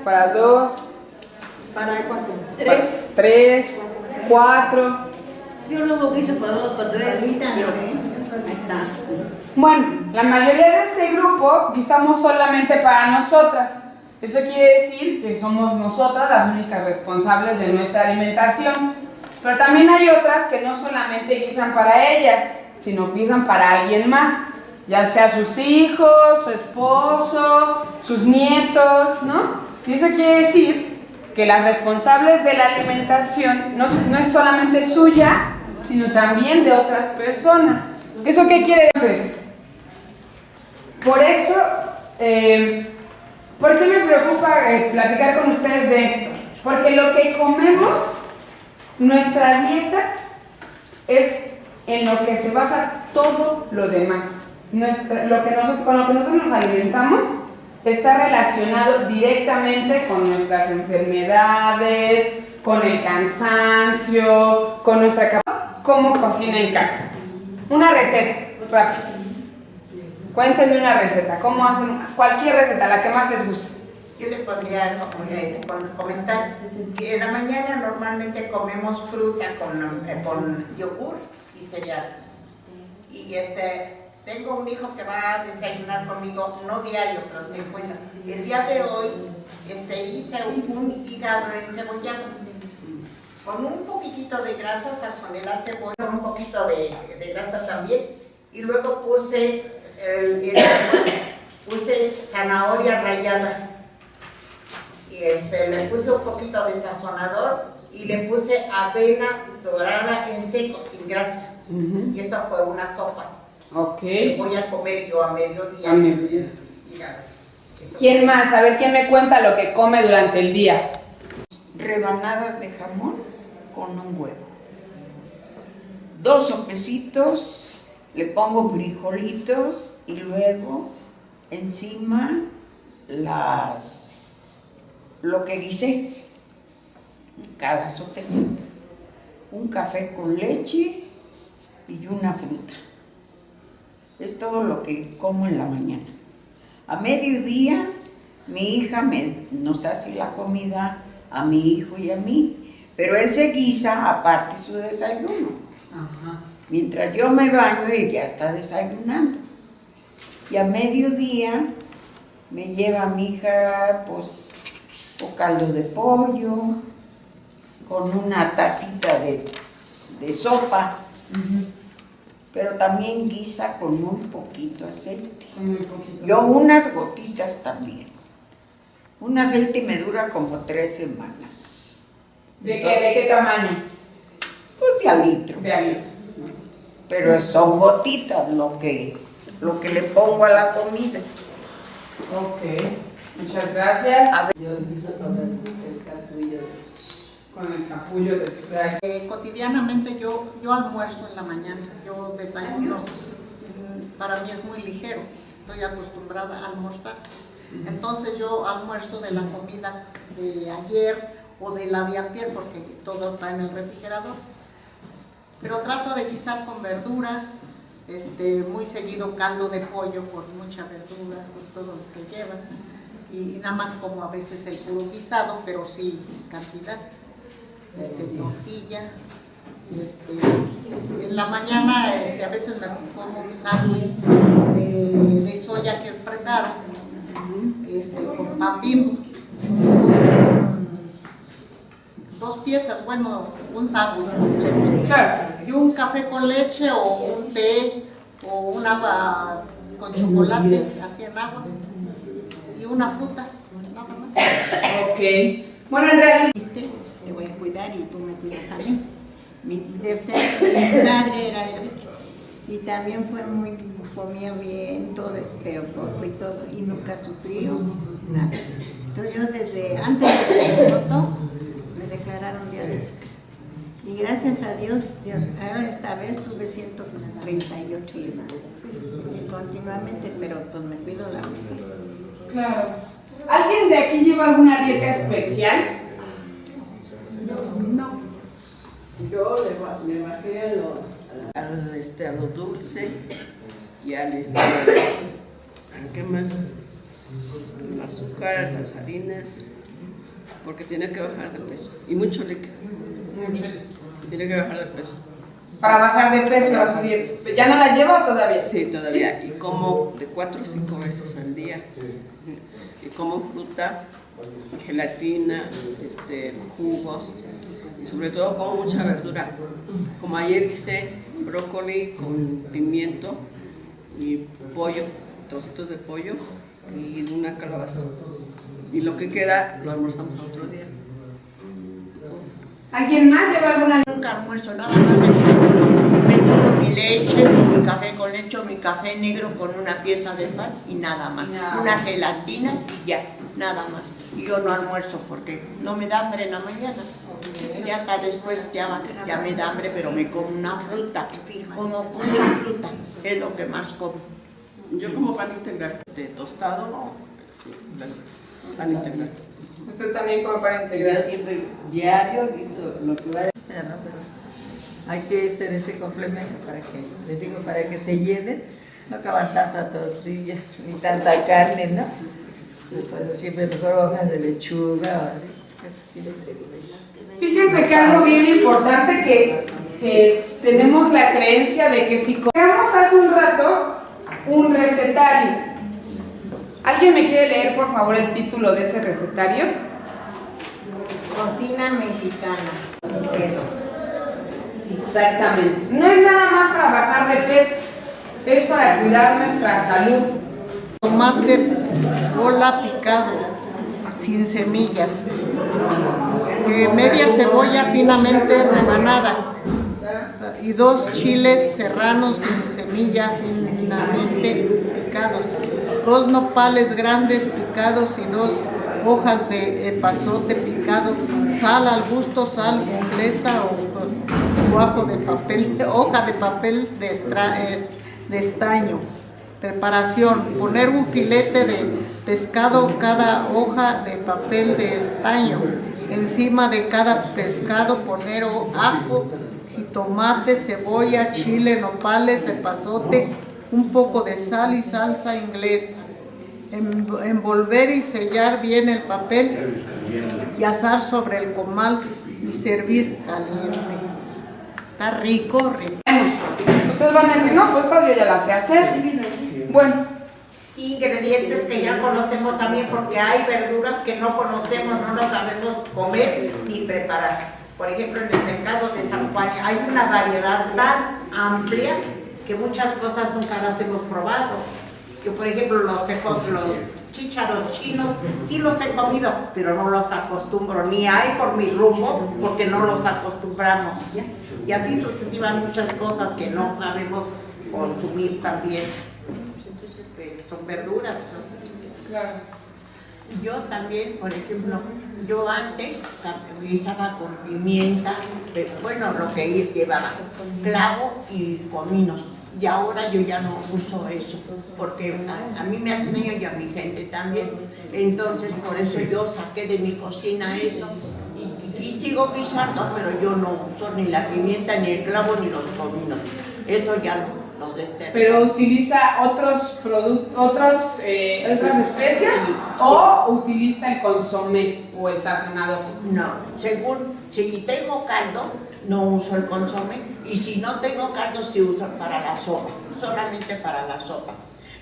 para 2. ¿Para cuánto? 3, 4. Yo luego guiso para 2, para 3. Ahí está. Bueno, la mayoría de este grupo guisamos solamente para nosotras. Eso quiere decir que somos nosotras las únicas responsables de nuestra alimentación. Pero también hay otras que no solamente guisan para ellas, sino guisan para alguien más, ya sea sus hijos, su esposo, sus nietos, ¿no? Y eso quiere decir que las responsables de la alimentación no es solamente suya, sino también de otras personas. ¿Eso qué quiere decir? Por eso, ¿por qué me preocupa platicar con ustedes de esto? Porque lo que comemos, nuestra dieta, es en lo que se basa todo lo demás. Con lo que nosotros nos alimentamos está relacionado directamente con nuestras enfermedades, con el cansancio, con nuestra capacidad. ¿Cómo cocina en casa? Una receta, rápido. Cuéntenme una receta. ¿Cómo hacen? Cualquier receta, la que más les guste. Yo le podría comentar que en la mañana normalmente comemos fruta con yogur y cereal. Y tengo un hijo que va a desayunar conmigo, no diario, pero se encuentra. El día de hoy hice un hígado encebollado con un poquitito de grasa, sazoné la cebolla, con un poquito de grasa también, y luego puse zanahoria rallada, y le puse un poquito de sazonador y le puse avena dorada en seco, sin grasa. Y esa fue una sopa. Que voy a comer yo a mediodía. A mediodía. ¿Quién más? A ver, ¿quién me cuenta lo que come durante el día? Rebanadas de jamón con un huevo. 2 sopecitos, le pongo frijolitos y luego encima lo que guisé, cada sopecito. Un café con leche y una fruta. Es todo lo que como en la mañana. A mediodía, mi hija nos hace la comida a mi hijo y a mí, pero él se guisa aparte su desayuno. Ajá. Mientras yo me baño, él ya está desayunando. Y a mediodía me lleva mi hija, pues, o caldo de pollo, con una tacita de sopa. Pero también guisa con un poquito aceite. Yo unas gotitas también. Un aceite me dura como 3 semanas. ¿De qué tamaño? Pues de a litro. De a litro. Pero son gotitas lo que le pongo a la comida. Ok. Muchas gracias. A ver. Yo guiso con el capullo. Con el capullo de spray. Cotidianamente yo almuerzo en la mañana, yo desayuno, para mí es muy ligero, estoy acostumbrada a almorzar. Entonces yo almuerzo de la comida de ayer o de la de antier, porque todo está en el refrigerador. Pero trato de guisar con verdura, muy seguido caldo de pollo con mucha verdura, con todo lo que lleva. Y nada más como a veces el puro guisado, pero sí cantidad. Tortilla, en la mañana a veces me como un sándwich de soya que preparo, con pan Bimbo, 2 piezas, bueno, un sándwich completo, Claro. y un café con leche o un té o un agua con chocolate, así en agua, y una fruta, nada más. Ok. Bueno, en realidad... Te voy a cuidar y tú me cuidas a mí. Mi madre era diabética y también comía bien, todo, pero poco y todo, y nunca sufrió nada. Entonces yo desde antes de que me brotó, me declararon diabética. Y gracias a Dios, ahora esta vez tuve 138 y continuamente, pero pues me cuido la vida. Claro. ¿Alguien de aquí lleva alguna dieta especial? No. Yo le bajé a lo dulce y ¿a qué más? El azúcar, las harinas porque tiene que bajar de peso. Y mucho líquido. Mucho. Tiene que bajar de peso. Para bajar de peso a su dieta. ¿Ya no la lleva o todavía? Sí, todavía. ¿Sí? Y como de 4 o 5 veces al día. Y como fruta, gelatina, jugos. Y sobre todo como mucha verdura. Como ayer hice brócoli con pimiento y pollo, trocitos de pollo y una calabaza. Y lo que queda lo almorzamos otro día. ¿Alguien más lleva alguna? Nunca almuerzo, nada más desayuno. Me tomo mi leche, mi café con leche, mi café negro con una pieza de pan y nada más. Una gelatina y ya, nada más. Y yo no almuerzo porque no me da hambre en la mañana. Ya acá después ya me da hambre, pero me como una fruta. Como mucha fruta, es lo que más como. Yo como pan integral, tostado, no. Sí, pan integral. Usted también come pan integral. Yo siempre diario hizo lo que va a hacer, ¿no? Pero hay que hacer ese complemento para que, les digo, para que se llenen, no acaban tanta tortilla ni tanta carne, ¿no? Después siempre mejor hojas de lechuga, así les digo. Fíjense que algo bien importante que tenemos la creencia de que si comemos hace un rato un recetario. ¿Alguien me quiere leer por favor el título de ese recetario? Cocina mexicana. Eso. Exactamente. No es nada más para bajar de peso, es para cuidar nuestra salud. Tomate bola picado, sin semillas. Media cebolla finamente rebanada. Y 2 chiles serranos sin semilla finamente picados. 2 nopales grandes picados y 2 hojas de epazote picado. Sal al gusto, sal inglesa o ajo de papel, hoja de papel de estaño. Preparación: poner un filete de pescado, cada hoja de papel de estaño. Encima de cada pescado poner ajo, jitomate, cebolla, chile, nopales, epazote, un poco de sal y salsa inglesa. Envolver y sellar bien el papel y asar sobre el comal y servir caliente. Está rico, rico. Ustedes van a decir, no, pues yo ya la sé hacer. Bueno. Ingredientes que ya conocemos también, porque hay verduras que no conocemos, no las sabemos comer ni preparar. Por ejemplo, en el mercado de San Juan hay una variedad tan amplia que muchas cosas nunca las hemos probado. Yo, por ejemplo, los chícharos chinos sí los he comido, pero no los acostumbro, ni hay por mi rumbo, porque no los acostumbramos. Y así sucesivamente muchas cosas que no sabemos consumir también. Son verduras. Claro. Yo también, por ejemplo, yo antes guisaba con pimienta, bueno, lo que llevaba, clavo y cominos. Y ahora yo ya no uso eso, porque a mí me hacen daño y a mi gente también. Entonces, por eso yo saqué de mi cocina eso y sigo guisando, pero yo no uso ni la pimienta, ni el clavo, ni los cominos. Esto ya los desterro. ¿Pero utiliza otros productos, otras especias o utiliza el consomé o el sazonador? No, según, si tengo caldo, no uso el consomé, y si no tengo caldo, sí uso para la sopa, solamente para la sopa.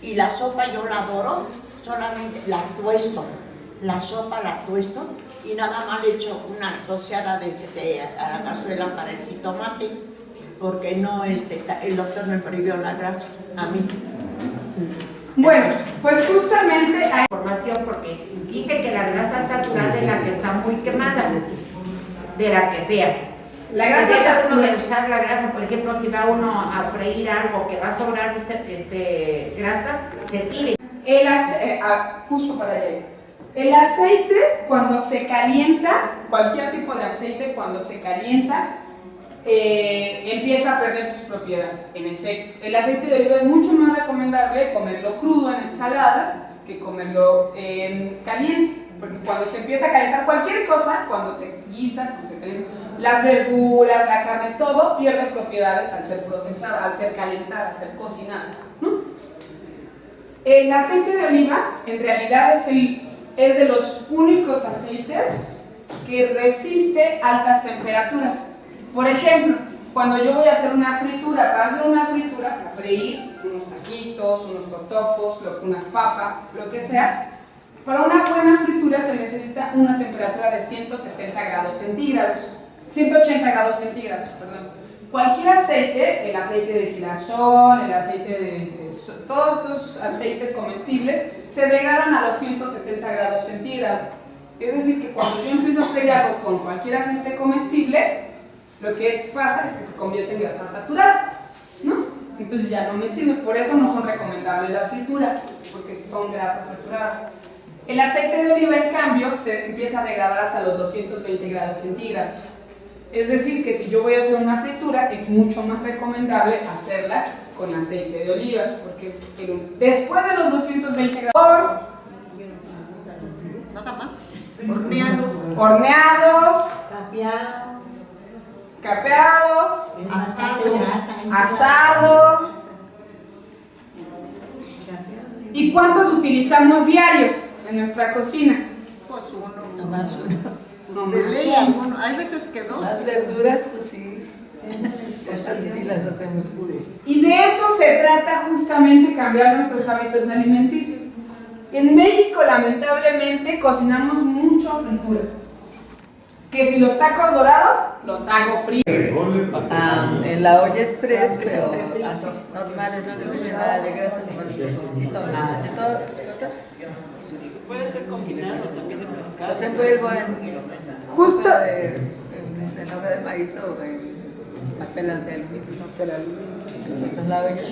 Y la sopa yo la adoro, solamente la tuesto, la sopa la tuesto, y nada más le echo una rociada a la cazuela para el jitomate, porque no, el doctor me prohibió la grasa, a mí. Bueno, pues justamente hay Información, porque dice que la grasa saturada es la que está muy quemada, de la que sea. la grasa Deja uno de saturada. usar la grasa, por ejemplo, si va uno a freír algo que va a sobrar grasa, se tire. Justo para allá. El aceite, cuando se calienta, cualquier tipo de aceite, cuando se calienta, empieza a perder sus propiedades. En efecto, el aceite de oliva es mucho más recomendable comerlo crudo en ensaladas que comerlo caliente, porque cuando se empieza a calentar cualquier cosa, cuando se guisa, cuando se calienta, las verduras, la carne, todo pierde propiedades al ser procesada, al ser calentada, al ser cocinada, ¿no? El aceite de oliva en realidad es de los únicos aceites que resiste altas temperaturas. Por ejemplo, cuando yo voy a hacer una fritura, para freír unos taquitos, unos totopos, unas papas, lo que sea, para una buena fritura se necesita una temperatura de 170 grados centígrados, 180 grados centígrados, perdón. Cualquier aceite, el aceite de girasol, el aceite de todos estos aceites comestibles, se degradan a los 170 grados centígrados. Es decir, que cuando yo empiezo a freír algo con cualquier aceite comestible, lo que pasa es que se convierte en grasa saturada, ¿no? Entonces ya no me sirve, por eso no son recomendables las frituras, porque son grasas saturadas. El aceite de oliva, en cambio, se empieza a degradar hasta los 220 grados centígrados. Es decir, que si yo voy a hacer una fritura, es mucho más recomendable hacerla con aceite de oliva, porque después de los 220 grados, Nada más. horneado, capeado, asado. ¿Y cuántos utilizamos diario en nuestra cocina? Pues uno. Nomás uno. De ley alguno. Hay veces que dos. Las verduras, pues sí. Esas sí las hacemos. Y de eso se trata justamente cambiar nuestros hábitos alimenticios. En México, lamentablemente, cocinamos mucho frituras. Que si los tacos dorados, los hago fritos. En la olla express, pero así, normales, no les echo nada de grasa, ni nada de todas esas cosas. Puede ser combinado también el pescado. Los envuelvo en Justo. en hoja de maíz o en papelas de aluminio. Entonces la olla.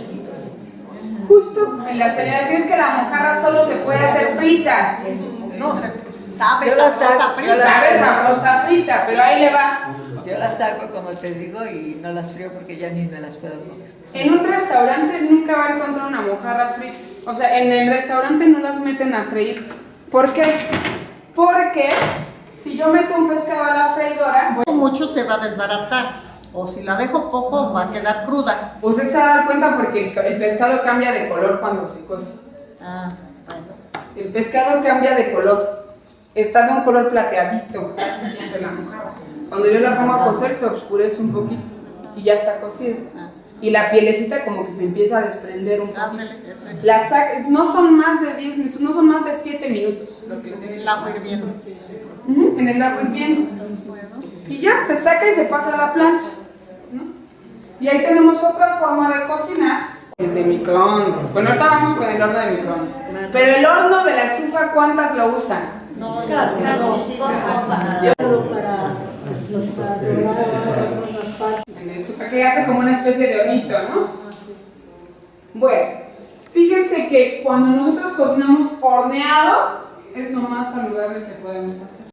Justo en la señalación es que la mojarra solo se puede hacer frita. No, sabe Yo la sabrosa saco, frita. Sabe sabrosa frita, pero ahí le va. Yo las saco, como te digo, y no las frío porque ya ni me las puedo comer. En un restaurante nunca va a encontrar una mojarra frita. O sea, en el restaurante no las meten a freír. ¿Por qué? Porque si yo meto un pescado a la freidora, Mucho se va a desbaratar. O si la dejo poco, va a quedar cruda. usted se va a dar cuenta porque el pescado cambia de color cuando se cose. Ah, bueno. El pescado cambia de color. Está de un color plateadito, casi siempre la mojarra. Cuando yo la pongo a cocer se oscurece un poquito y ya está cocida. Y la pielecita como que se empieza a desprender un poquito. Ándale, eso es. La sacas, no son más de 10 minutos, no son más de 7 minutos lo que le tienes El agua hirviendo. en el agua hirviendo. Y ya se saca y se pasa a la plancha, ¿no? Y ahí tenemos otra forma de cocinar, el de microondas. Bueno, ahorita vamos con el horno de microondas. Pero el horno de la estufa, ¿cuántas lo usan? No, En la estufa, que hace como una especie de hornito, ¿no? Bueno, fíjense que cuando nosotros cocinamos horneado, es lo más saludable que podemos hacer.